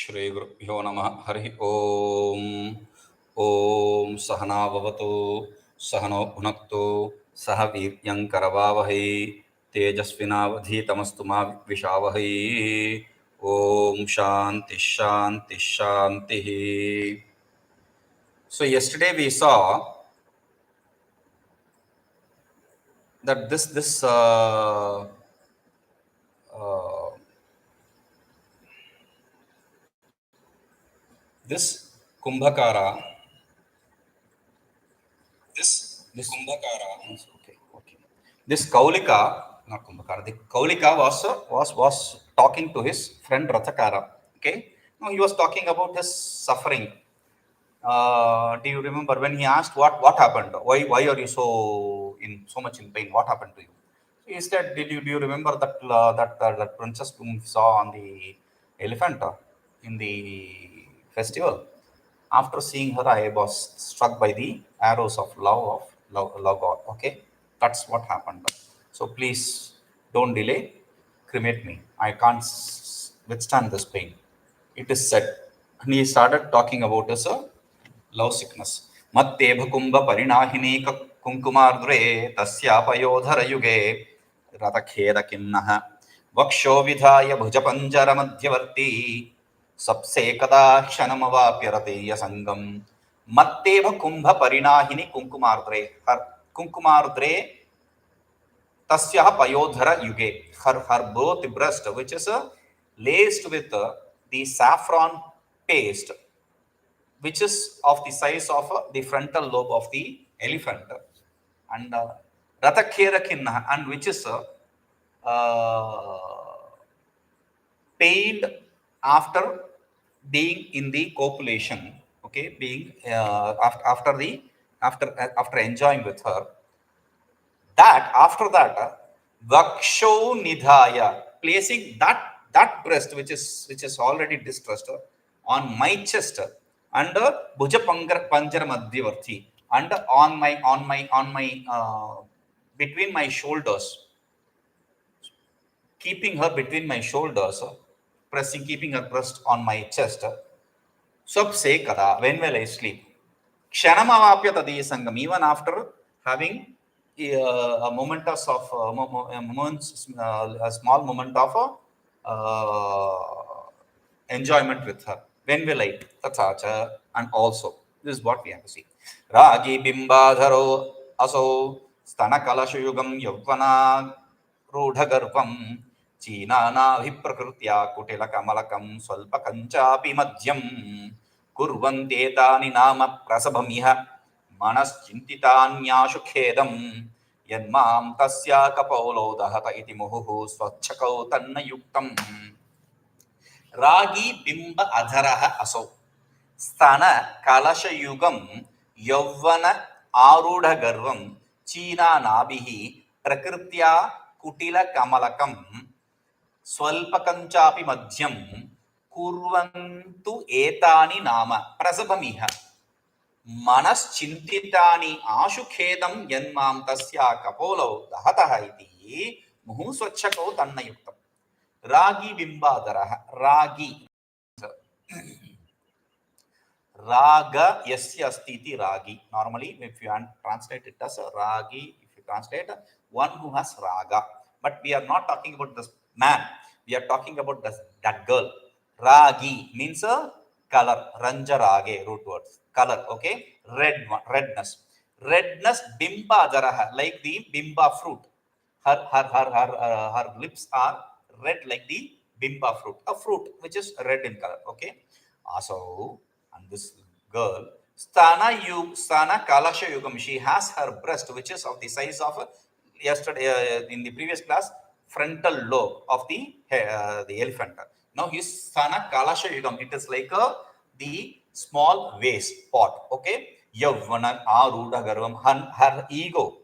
श्री गुरुभ्यो नमः हरि ओम। ओम सहना भवतु सहनो भुनक्तु सह वीर्यं करवावहै तेजस्विनावधीतमस्तु मा विद्विषावहै। ओम शांति शांति शांति। So yesterday we saw that this kumbhakara this okay this kaulika not kumbhakara the kaulika was talking to his friend Rathakara. Okay, now he was talking about his suffering. Do you remember when he asked what happened, why are you so much in pain, what happened to you? He said, do you remember that princess whom we saw on the elephant in the festival? After seeing her, I was struck by the arrows of love God. Okay, that's what happened. So please don't delay, cremate me. I can't withstand this pain. It is said. And he started talking about his love sickness. Matte bhakumba parinahini kunkumardre tasyāpayodhara-yuge rathakāro'pyevaṃ vaksho vidhaya bhujapanjara madhyavarti sabse kada kshanamavaप्यरतेय sangam. Matte bhakumba parinahini kunkumardre. Her kunkumardre tasyāḥ payodhara-yuge. Her both breast, which is laced with the saffron paste, which is of the size of the frontal lobe of the elephant, and rathakāro'pyevaṃ, and which is pained after being in the copulation. Okay, being after enjoying with her. That after that, vaksho nidhaya, placing that breast which is already distressed on my chest, and bhujapanjara madhyavarti, and on my between my shoulders, keeping her between my shoulders, keeping her breast on my chest. Sabse kada, when will I sleep? Kshanamavaप्यरतेय sangam, even after having a moments of a small moment of enjoyment with her. When will I? Tathā. And also, this is what we have to see. Rājī bimbādharo'sau stanakalaśayugaṃ yauvanārūḍhagarvam nābhiḥ prakṛtyā kuṭilakamalakaṃ svalpakaṃ cāpi madhyam kurvantvetāni nāma prasabhamiha manaścintitānyāśu khedam yanmāṃ tasyāḥ kapolau dahata iti muhuḥ svacchakau tanna yuktam. Rāgī bimbādharo'sau stanakalaśayugaṃ yauvanārūḍhagarvam nābhiḥ prakṛtyā kuṭilakamalakaṃ svalpakaṃ cāpi madhyam kurvantvetāni nāma prasabhamiha manaścintitānyāśu khedam yanmāṃ tasyāḥ kapolau dahata iti muhuḥ svacchakau tanna yuktam. Rāgī bimbādharo'sau. Rāgī. Raga yasya asti iti rāgī. Normally, if you translate it as rāgī, if you translate one who has raga, but we are not talking about this man. We are talking about that girl. Rāgī means a color. Ranja rage, root words. Color. Okay, redness. Redness. Bimbādharo'sau, like the bimba fruit. Her lips are red like the bimba fruit, a fruit which is red in color. Okay, so and this girl stanakalaśayugaṃ, she has her breast which is of the size of yesterday in the previous class frontal lobe of the elephant. Now his stanakalaśayugaṃ, it is like the small vase pot. Okay, yauvanārūḍhagarvam, her ego,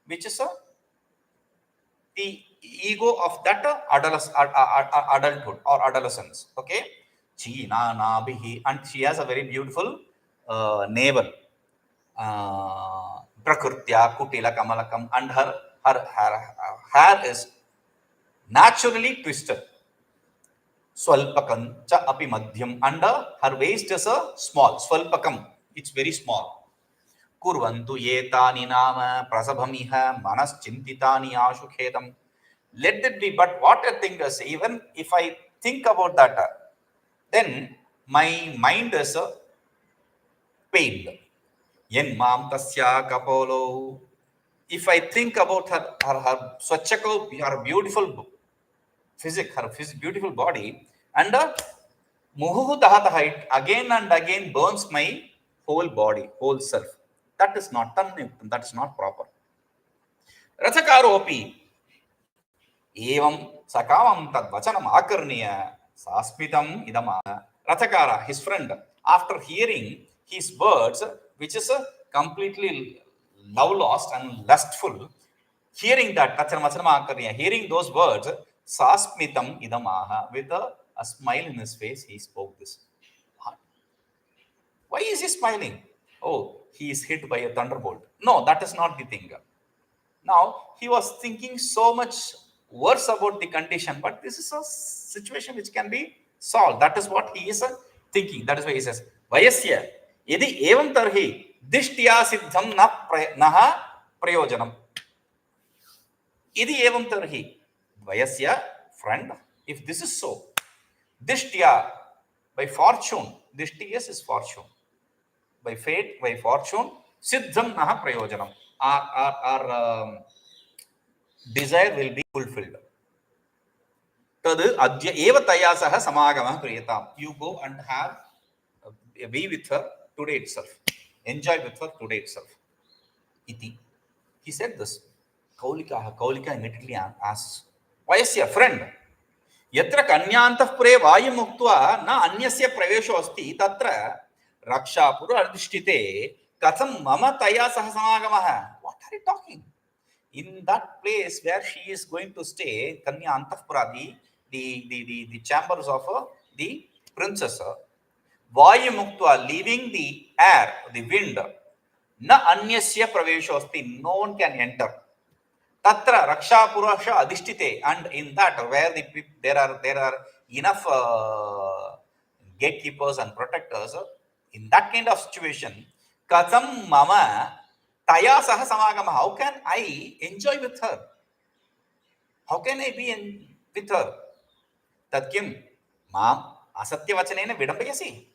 which is the ego of that adulthood or adolescence. Okay, nābhiḥ, and she has a very beautiful navel. Prakṛtyā kuṭilakamalakaṃ, and her hair is naturally twisted. svalpakaṃ cha api madhyam, and her waist is a small, svalpakaṃ, it's very small. kurvantvetāni nāma prasabhamiha manaścintitānyāśu khedam. Let it be, but what I think is, even if I think about that, then my mind is pained. yanmāṃ tasyāḥ kapolau. If I think about her svacchakau, her beautiful physique, her beautiful body, and muhuḥ dahata, it again and again burns my whole body, whole self. That is not tanna, that is not proper. rathakāro'pyevaṃ evam sakavam tad vachanam ākarnīya sāsmitam idamā. Rathakara, his friend, after hearing his words, which is completely love lost and lustful, hearing that, hearing those words, sāsmitam idamāha, with a smile in his face, he spoke this. What? Why is he smiling? Oh, he is hit by a thunderbolt. No, that is not the thing. Now, he was thinking so much worse about the condition, but this is a situation which can be solved. That is what he is thinking. That is why he says, Vayasya yadi evam tarhi dishtya siddham naha prayojanam. Yadi evam tarhi, Vayasya, friend, if this is so, dishtya, by fortune, dishtya is fortune. By fate, by fortune, siddham naha prayojanam. Our desire will be fulfilled. Tad adya eva taya saha samāgamah kriyatāṃ. You go and have be with her today itself. Enjoy with her today itself. Iti. He said this. Kaulika immediately asks, Vayasya, friend, yatra kanyāntah pure vāyam uktva na anyasya praveśo'sti tatra rakṣāpura ardishtite katham mama taya saha samāgamah. What are you talking? In that place where she is going to stay, Kanya Antahpura, the chambers of the princess, Vayumuktva, leaving the air, the wind, na anyasya praveśo'sti, no one can enter. Tatra rakṣāpurasha adhishtite, and in that where there are enough gatekeepers and protectors, in that kind of situation, katham mama taya saha samāgamah, how can I enjoy with her? How can I be with her? Tad kim mam asatya vachanena vidambayasi?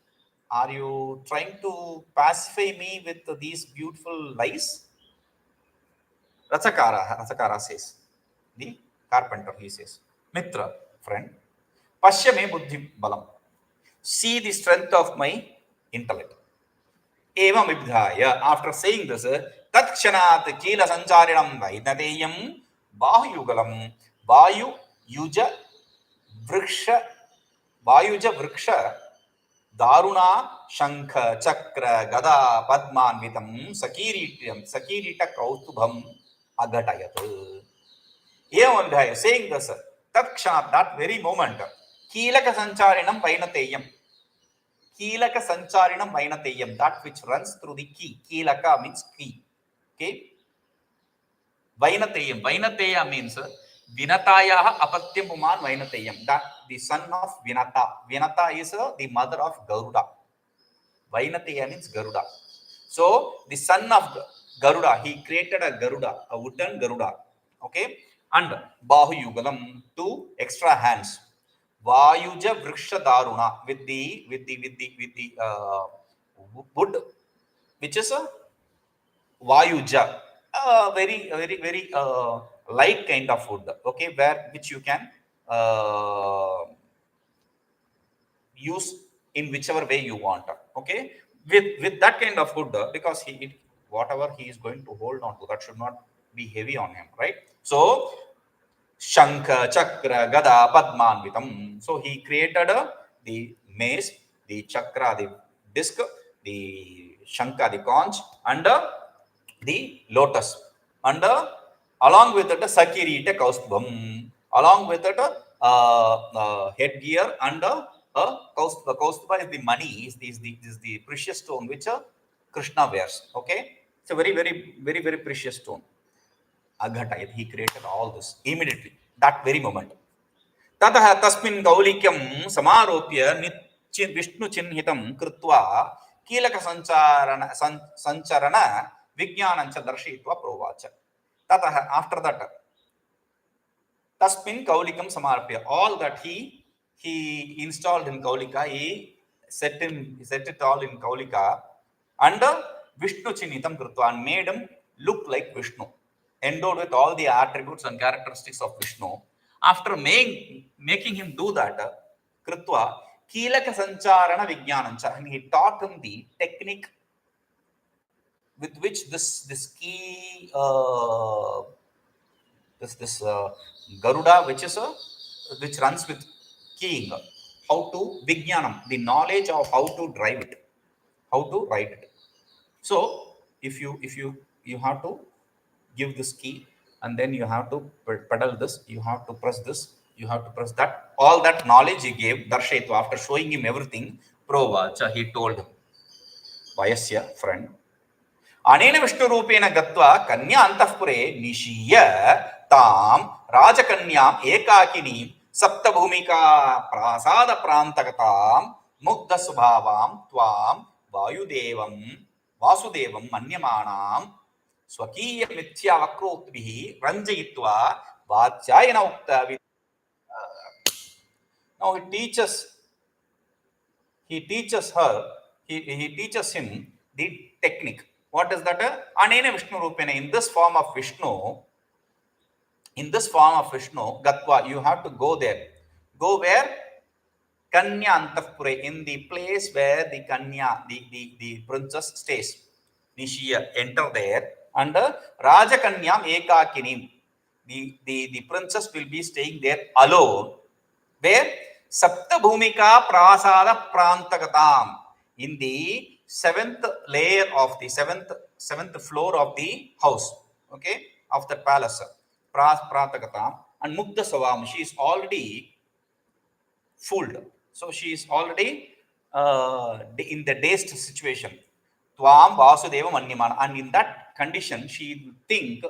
Are you trying to pacify me with these beautiful lies? Rathakara says, the carpenter, he says, Mitra, friend, pashya me buddhi balam. See the strength of my intellect. Evam vibdhaya, after saying this, tatkshanāt kīla sanchārinam vaidnateyam bāhuyugalam vāyuja vriksha dāruna shankha chakra gada padmānvitam sakīrita kaustubham agatayat. Evam vibdhaya, saying this, tatkshanāt, that very moment, kīlaka sanchārinam vaidnateyam. Kilaka sancharinam vainateyam, that which runs through the key. Kilaka means key. Okay. Vainateyam. Vainateya means Vinatayaha apatyam puman vainateyam. That the son of Vinata. Vinata is the mother of Garuda. Vainateya means Garuda. So the son of Garuda, he created a Garuda, a wooden Garuda. Okay. And Bahuyugalam, 2 extra hands. Vāyuja vriksha dāruna, with the wood, which is a Vāyuja, very light kind of wood. Okay, which you can use in whichever way you want. Okay, with that kind of wood, because whatever he is going to hold on to, that should not be heavy on him, right? So Shankha, Chakra, Gada, Padmānvitam. So he created the mace, the chakra, the disc, the Shankha, the conch, and the lotus, and along with it, Sakirita Kaustubham, along with it, headgear, and Kaustubha. Kaustubha is the money, is the precious stone which Krishna wears. Okay, it's a very precious stone. Aghatayat, he created all this immediately, that very moment. ततः तस्मिन् कौलिकं समारोप्य विष्णुचिह्नितं कृत्वा कीलकसञ्चरण विज्ञानं च दर्शयित्वा प्रोवाच. ततः after that tasmin kaulikam samarpya, all that he installed in kaulika, he set it all in kaulika, and Vishnu chinitam krutva, and made him look like Vishnu, endowed with all the attributes and characteristics of Vishnu. After making him do that, krutva kilaka sancharana vijnanancha, and he taught him the technique with which this key this Garuda, which runs with keying, how to vijnanam, the knowledge of how to drive it, how to ride it. So if you have to give this key, and then you have to pedal this, you have to press this, you have to press that, all that knowledge he gave Darshayatva. After showing him everything, Provacha, he told him, Vayasya, friend, अनेन विष्णुरूपेण गत्वा कन्या अंतःपुरे निशीय तां राजकन्याम् एकाकिनीं सप्तभूमिका प्रासाद प्रान्तगतां मुग्धस्वभावां त्वां वासुदेवं मन्यमानां स्वकीय मिथ्यावक्रोक्तिभिः रञ्जयित्वा वात्स्यायन उक्त. Now he teaches him the technique. What is that? Anena Vishnu Rupena, in this form of Vishnu, Gatva, you have to go there. Go where? Kanya Antapure, in the place where the Kanya, the princess stays. Nishiya, enter there. And Rajakanyam Ekakinim, the princess will be staying there alone. Where? Sapta Bhumika Prasada Prantagatam, in the seventh layer of the seventh floor of the house, okay, of the palace, Pratakatam, and Mukta Savam, she is already fooled. So she is already in the dazed situation. Tvam Vasudeva Manyamana, and in that condition, she will think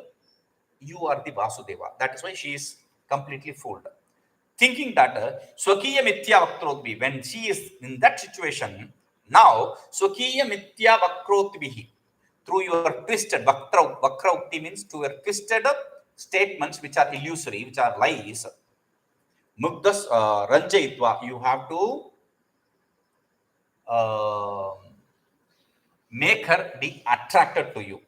you are the Vasudeva. That is why she is completely fooled. Thinking that Swakiya Mithya Vakrotvi, when she is in that situation, now, Swakiya Mithya Vakrotvihi, through your twisted, Vakraukti means to your twisted statements which are illusory, which are lies, Mugdas Ranjayitva, you have to make her be attracted to you.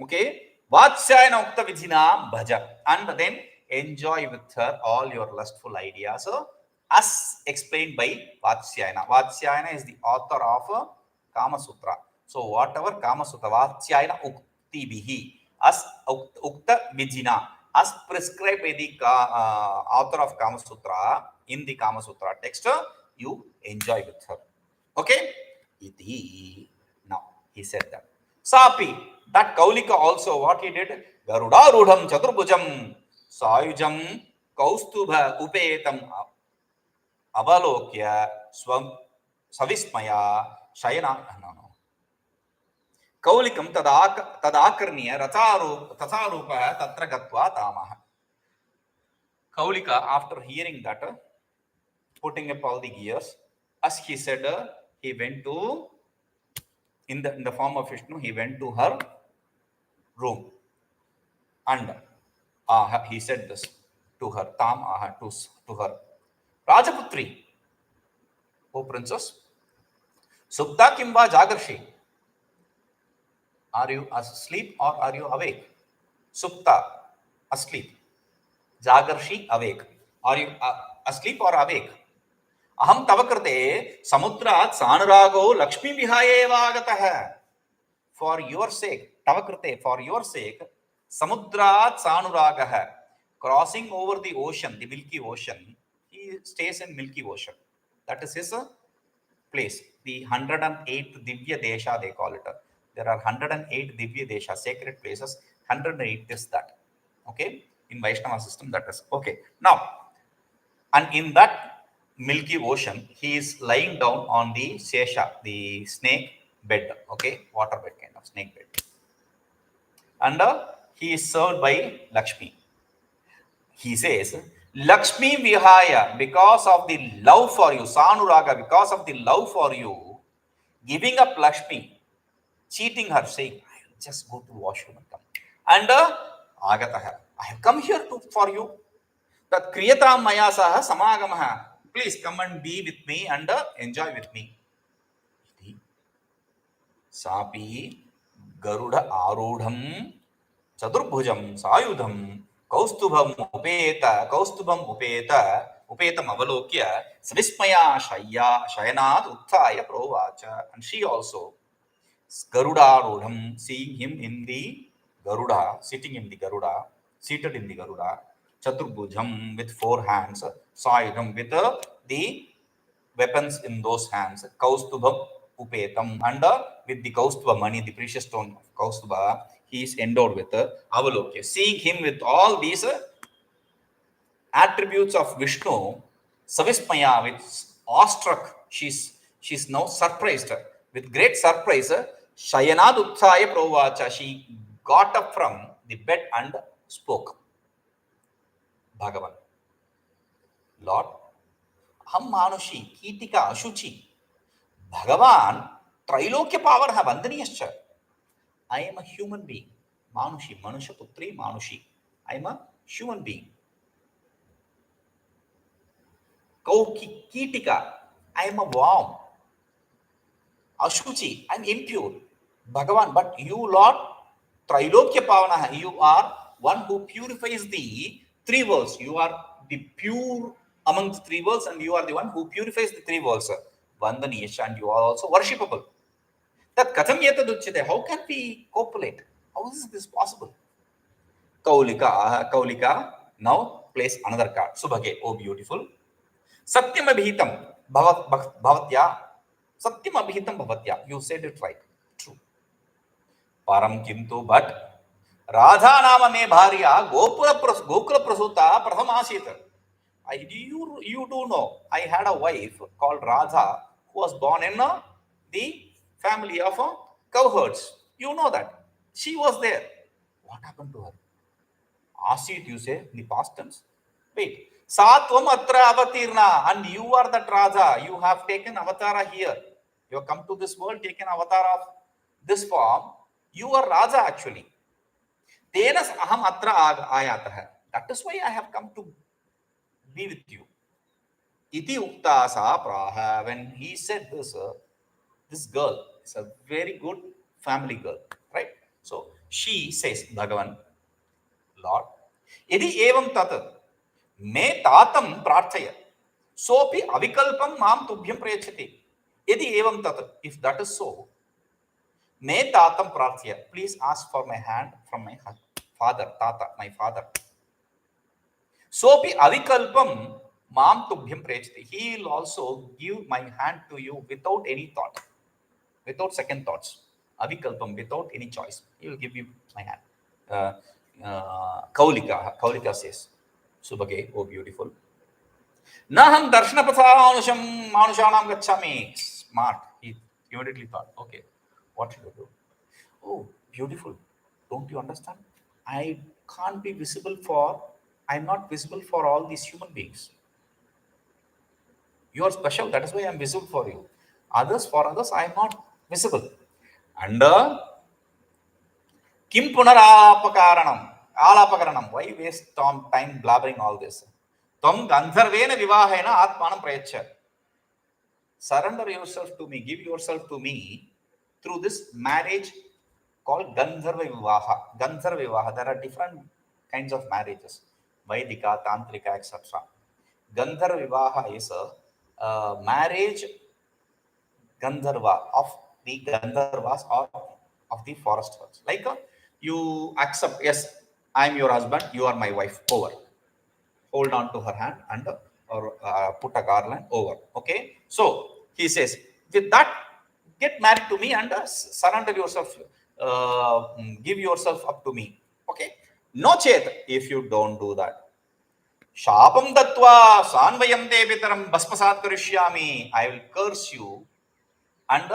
Okay? Vatsyayana Ukta Vidhina Bhaja, and then enjoy with her all your lustful ideas. So, as explained by Vatsyayana. Vatsyayana is the author of Kama Sutra. So whatever Kama Sutra, Vatsyayana Ukti Bihi, as Ukta Vijina, as prescribed by the author of Kama Sutra, in the Kama Sutra text, you enjoy with her. Okay? Iti. Now, he said that. Sā'pi, that Kaulika also, what he did? Garudarūḍham Chaturbhujam Sayujam Kaustubha Upetam Avalokya Savismaya Shayana Kaulikam Tadakarniya Rathakāro'pyevaṃ Tatra Gatva Tamah. Kaulika, after hearing that, putting up all the gears, as he said, he went to, in the form of Vishnu, he went to her room, and he said this to her, to her, Rajaputri, O princess, Supta Kimba Jagarshi, are you asleep or are you awake? Supta, asleep. Jagarshi, awake. Are you asleep or awake? Aham tavakrte samudrat sanurago lakshmi vihayeva agatah. For your sake, tavakrte, for your sake, samudrat sanuragah, crossing over the ocean, the Milky Ocean. He stays in Milky Ocean. That is his place. The 108th Divya Desha, they call it. There are 108 Divya Desha, sacred places. 108 is that. Okay? In Vaishnava system, that is. Okay. Now, and in that Milky Ocean, he is lying down on the Sesha, the snake bed. Okay? Water bed kind of snake bed. And he is served by Lakshmi. He says, Lakshmi Vihaya, because of the love for you, Sanuraga, because of the love for you, giving up Lakshmi, cheating her, saying, I'll just go to washroom and come. And Agataha, I have come here for you. That Kriyatam Maya Saha Samagamaha. Please come and be with me and enjoy with me. Sā'pi Garuda Arudham Chadurbhujam Sayudham Kaustubham Upetam Avalokya Savismaya Shayanat Utthaya Provacha. And she also, Garuda Arudham, seeing him in the Garuda, sitting in the Garuda, seated in the Garuda, Chaturbhujam with 4 hands, Sayudham with the weapons in those hands, Kaustubham Upetam, and with the Kaustubha money, the precious stone of Kaustubha, he is endowed with Avalokya. Seeing him with all these attributes of Vishnu, Savismaya, with awestruck, she's now surprised. With great surprise, Shayanadutthaya Provacha, she got up from the bed and spoke. Bhagavan, Lord, Ham Manushi, Kitika, Ashuchi, Bhagavan, Trailokya power have Vandaniyascha. I am a human being. Manushi, Manusha Putri, Manushi. I am a human being. Kauki, Kitika, I am a worm. Ashuchi, I am impure. Bhagavan, but you, Lord, Trailokya Pavanaha, you are one who purifies the 3 worlds. You are the pure among the 3 worlds, and you are the one who purifies the 3 worlds. Vandaniyascha, and you are also worshipable. That katham yataduchyate, how can we copulate? How is this possible? Kaulika, now place another card. Subhage, oh beautiful. Satyam abhitam bhavatya. Satyam abhitam bhavatya. You said it right. True. Param kintu, but Radha nama me bharya Gokula prasuta prathamā'sīt. You do know, I had a wife called Radha who was born in the family of cowherds. You know that. She was there. What happened to her? Asīt, you say, in the past tense. Wait. Satvam atra avatirna, and you are that Radha. You have taken avatara here. You have come to this world, taken avatar of this form. You are Radha actually. Tenas aham atra ayatah. That is why I have come to be with you. Iti ukta sa praha. When he said this, this girl is a very good family girl, right? So she says, Bhagavan, Lord, yadi evam tat me tatam prarthaya sopi avikalpam mam tubhyam prayachati. Yadi evam tat, if that is so, me tatam prarthaya, please ask for my hand from my father, tata, my father. Sopi avikalpam mam tubhyam prayachati. He will also give my hand to you without any thought, without second thoughts. Avikalpam, without any choice. He will give you my hand. Kaulika says, Subhage, oh beautiful. Naham darshana patha manushanam gacchami. Smart. He immediately thought, okay, what should I do? Oh, beautiful. Don't you understand? I'm not visible for all these human beings. You are special. That is why I'm visible for you. For others, I am not visible. And Kim Alapakaranam. Why waste time blabbering all this? Tom Gandharvena Vivahena Atmanam Prayacha. Surrender yourself to me, give yourself to me through this marriage called Gandharva Vivaha. Gandharva Vivaha. There are different kinds of marriages. Vaidika, Tantrika, etc. Gandharva Vivaha is a marriage Gandharva of the Gandharvas or of the forest birds. Like you accept, yes, I am your husband, you are my wife, over. Hold on to her hand and or put a garland over. Okay. So he says, with that, get married to me and surrender yourself, give yourself up to me. Okay. No chet, if you don't do that. Shapam dattva sanvayam te pitaram bhaspasat karishyami. I will curse you and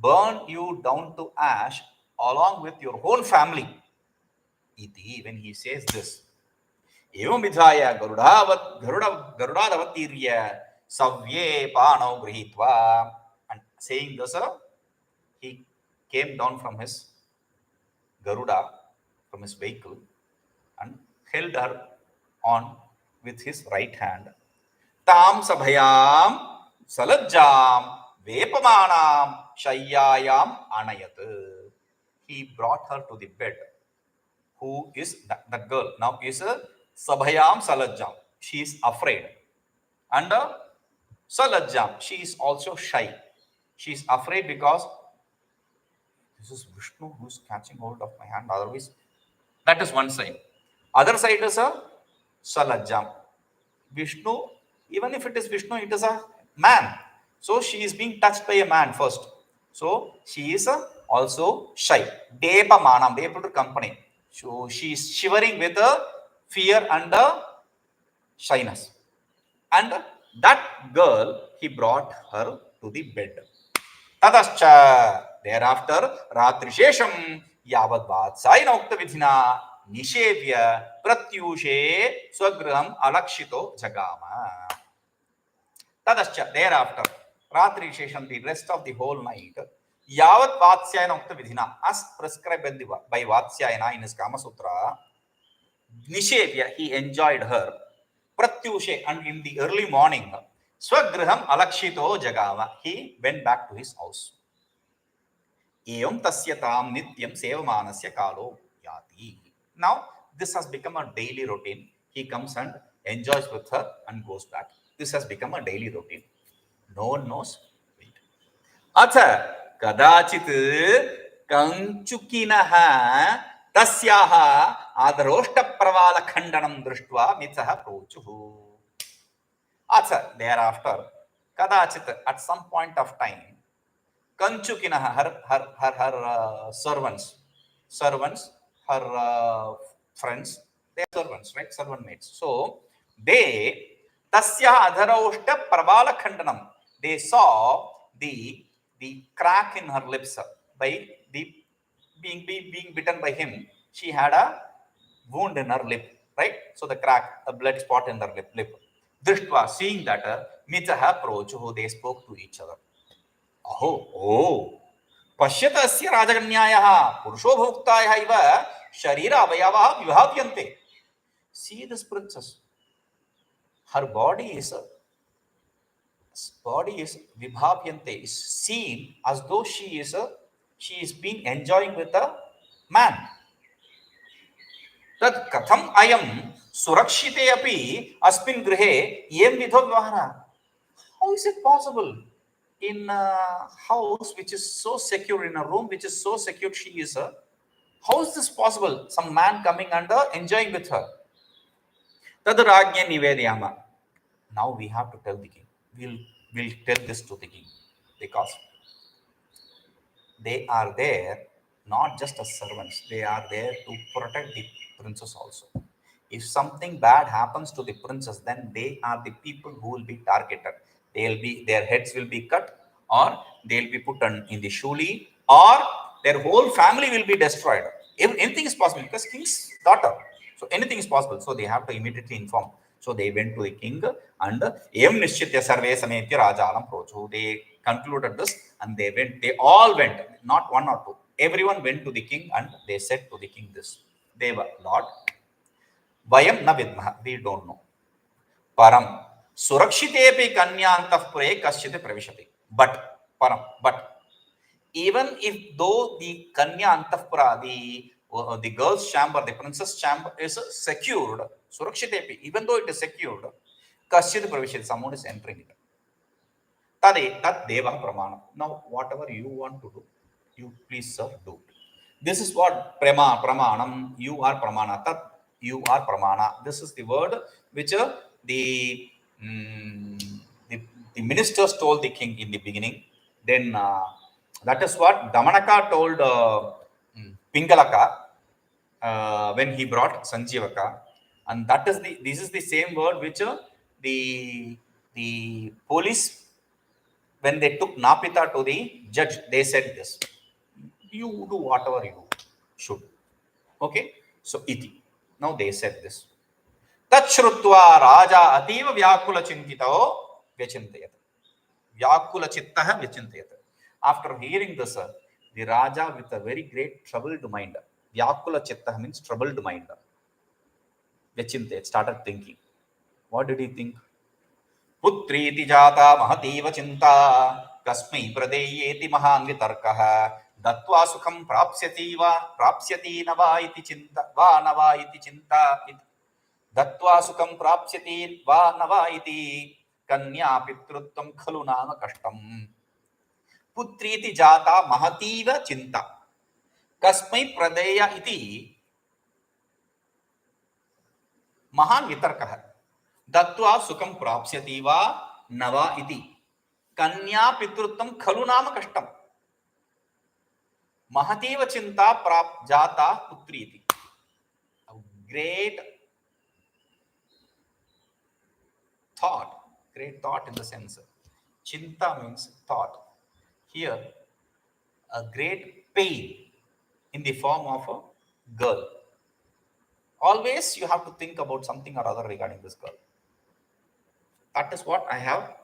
burn you down to ash along with your whole family. Iti, when he says this, Evam vidhaya garudadavattirya savye pānau grihitva. And saying this, he came down from his Garuda, from his vehicle, and held her on with his right hand. Tam sabhayam salajjam vepamanam shayyayam anayat. He brought her to the bed. Who is that girl? Now is a sabhayam salajjam. She is afraid. And salajjam, she is also shy. She is afraid because this is Vishnu who is catching hold of my hand. Otherwise, that is one side. Other side is a salajjam. Vishnu, even if it is Vishnu, it is a man. So she is being touched by a man first. So she is also shy. Depa manam, depa to company. So she is shivering with fear and shyness. And that girl, he brought her to the bed. Tadascha, thereafter, ratrishesham yavadvatsayana vidhina nishevya pratyushe swagraham alakshito jagama. Tadascha, thereafter, ratrishesham, the rest of the whole night, yavadvatsayana vidhina, as prescribed by Vatsyayana in his Kama Sutra, nishevya, he enjoyed her, pratyushe, and in the early morning, swagraham alakshito jagama, he went back to his house. Evam tasyatam nityam sevamanasya kalo yati. Now, this has become a daily routine. He comes and enjoys with her and goes back. This has become a daily routine. No one knows. Wait. Atha kadachit kanchukinaha tasyāḥ ādaroshta khandanam drishtva nīcā prochuhu. Atha, thereafter, kadachit, at some point of time, kanchukinaha, her servants, her friends, they are servants, right? Servant maids. So they tasyāḥ ādaroshta khandanam, they saw the crack in her lips by the being bitten by him. She had a wound in her lip, right? So the crack, a blood spot in her lip. Drishtva, seeing that, nīcā prochuhu, they spoke to each other. Oh, pashyata asya rājaganyāyah purusho bhoktāyah iva sharira avayavah vibhavyante. See this princess. Her body is vibhavyante, is seen as though she is being enjoying with a man. Tad katham ayam surakṣite'pyasmingṛha asmin grihe yem vidho vyavahara. How is it possible? In a house which is so secure, in a room which is so secure, she is how is this possible? Some man coming and enjoying with her. Tad rājñe nivedayama. Now we have to tell the king. We'll tell this to the king, because they are there not just as servants. They are there to protect the princess also. If something bad happens to the princess, then they are the people who will be targeted. Their heads will be cut, or they'll be put in the shuli, or their whole family will be destroyed. Anything is possible, because king's daughter. So anything is possible. So they have to immediately inform. So they went to the king, and em nishchitya sarve sametya rājā'am prochu. They concluded this, and they all went, not one or two. Everyone went to the king, and they said to the king this. They were, Lord, vayam na vidmaha, we don't know. Param surakṣite'pi kanyāntahpure kaśyate praveśo'sti. But even if though the kanya antahpura, the girl's chamber, the princess chamber is secured, surakṣite'pi, even though it is secured, kaśyate praveśo'sti, someone is entering it. Tat deva pramana. Now, whatever you want to do, you please, sir, do. This is what pramanam, you are pramana, tat, you are pramana. This is the word which the ministers told the king in the beginning. Then that is what Damanaka told Pingalaka when he brought Sanjivaka, and this is the same word which the police, when they took Napita to the judge, they said this: you do whatever you should. Okay, so iti. Now they said this. तच्छ्रुत्वा rājā'tīva vyakulacintito vyachintayat. Vyakulachittah vyachintayat. After hearing this, the Raja with a very great troubled mind. Vyakulachittah means troubled mind. Vyachintayat, started thinking. What did he think? Putrīti jātā mahatīva cintā kasmai pradeyeti mahān vitarkah datvā sukham prāpsyati navā iti cinta datvā sukham prāpsyati vā navā iti kanya pitrutvam khalu nāma kaṣtam. Putrīti jātā mahatīva cinta kasmai pradeya iti mahān vitarkah datvā sukham prāpsyati vā navā iti kanya pitrutvam khalu nāma kaṣtam. Mahatīva cinta jātā putrīti. A great thought in the sense. Chinta means thought. Here, a great pain in the form of a girl. Always you have to think about something or other regarding this girl. That is what I have.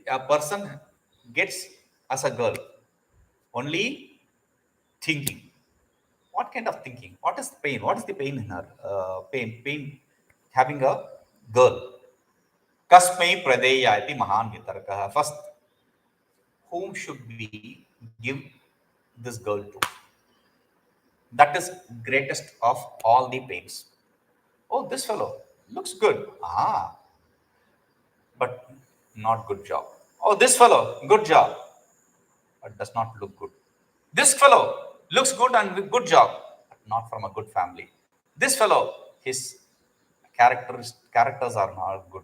A person gets as a girl. Only thinking. What kind of thinking? What is the pain? What is the pain in her? Pain having a girl. Kasmai pradeya iti mahān vitarkah. First, whom should we give this girl to? That is greatest of all the pains. Oh, this fellow looks good. But not good job. Oh, this fellow, good job, but does not look good. This fellow looks good and good job, but not from a good family. This fellow, his characters are not good.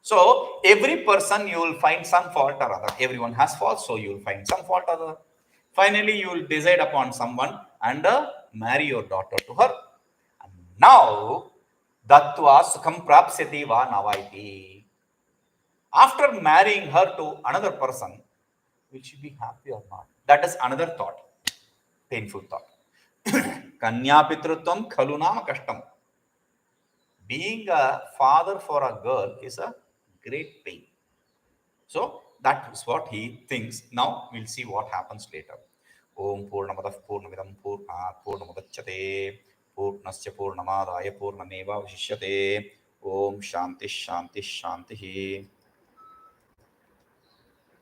So every person you will find some fault or other. Everyone has faults, so you will find some fault or other. Finally, you will decide upon someone and marry your daughter to her. And now, datvā sukham prāpsyati vā navā iti. After marrying her to another person, will she be happy or not? That is another thought, painful thought. Kanya pitrutvam khalu nāma kaṣtam. Being a father for a girl is a great pain. So that is what he thinks. Now we'll see what happens later. Om purnamadah purnamidam purnat purnamudachyate purnasya purnamadaya purnameva vashishyate. Om shanti shanti shanti.